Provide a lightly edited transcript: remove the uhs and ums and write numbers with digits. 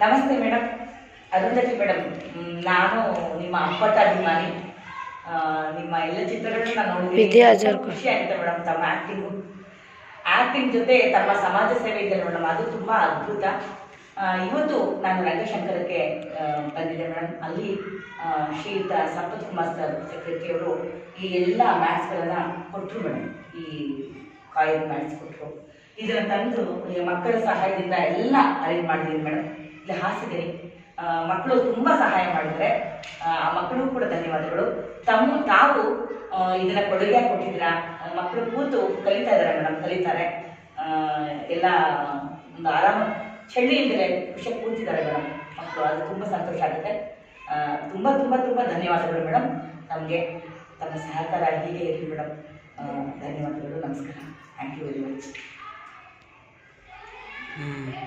ನಮಸ್ತೆ madam, Arundhati madam. ನಾನು ನಿಮ್ಮ ಅಪ್ಪಟ ಅಭಿಮಾನಿ. ನಿಮ್ಮ ಎಲ್ಲ ಚಿತ್ರಗಳನ್ನು ನಾನು ನೋಡಿದ್ದೀನಿ. ಖುಷಿ ಆಗುತ್ತೆ ಮೇಡಮ್. ತಮ್ಮ ಆ್ಯಕ್ಟಿಂಗ್ ಜೊತೆ ತಮ್ಮ ಸಮಾಜ ಸೇವೆ ಇದೆ ಮೇಡಮ್, ಅದು ತುಂಬ ಅದ್ಭುತ. ಇವತ್ತು ನಾನು ರಂಗಶಂಕರಕ್ಕೆ ಬಂದಿದ್ದೆ ಮೇಡಮ್. ಅಲ್ಲಿ ಶ್ರೀಯುತ ಸಂಪತ್ ಕುಮಾರ್ ಸರ್ ಸೆಕ್ರೆಟರಿ ಅವರು ಈ ಎಲ್ಲ ಮ್ಯಾಟ್ಸ್ಗಳನ್ನು ಕೊಟ್ಟರು ಮೇಡಮ್. ಈ ಕಾಯಿನ್ ಮ್ಯಾಟ್ಸ್ ಕೊಟ್ಟರು. ಇದನ್ನು ತಂದು ಮಕ್ಕಳ ಸಹಾಯದಿಂದ ಎಲ್ಲ ಅರೇಂಜ್ ಮಾಡಿದ್ದೀನಿ ಮೇಡಮ್. ಇಲ್ಲಿ ಹಾಸಿದ್ದೀನಿ. ಮಕ್ಕಳು ತುಂಬ ಸಹಾಯ ಮಾಡಿದ್ದಾರೆ. ಆ ಮಕ್ಕಳಿಗೂ ಕೂಡ ಧನ್ಯವಾದಗಳು. ತಾವು ಇದನ್ನು ಕೊಡುಗೆಯಾಗಿ ಕೊಟ್ಟಿದ್ದೀರಾ. ಮಕ್ಕಳು ಕೂತು ಕಲಿತಾ ಇದ್ದಾರೆ ಮೇಡಮ್, ಕಲಿತಾರೆ. ಎಲ್ಲ ಒಂದು ಆರಾಮ ಚಳಿ ಇಲ್ಲದೆ ಖುಷಿಯಾಗಿ ಕೂತಿದ್ದಾರೆ ಮೇಡಮ್ ಮಕ್ಕಳು. ಅದು ತುಂಬ ಸಂತೋಷ ಆಗುತ್ತೆ. ತುಂಬ ತುಂಬ ತುಂಬ ಧನ್ಯವಾದಗಳು ಮೇಡಮ್. ನಮಗೆ ತಮ್ಮ ಸಹಕಾರ ಹೀಗೆ ಇರಲಿ ಮೇಡಮ್. ಧನ್ಯವಾದಗಳು. ನಮಸ್ಕಾರ. Thank you very much.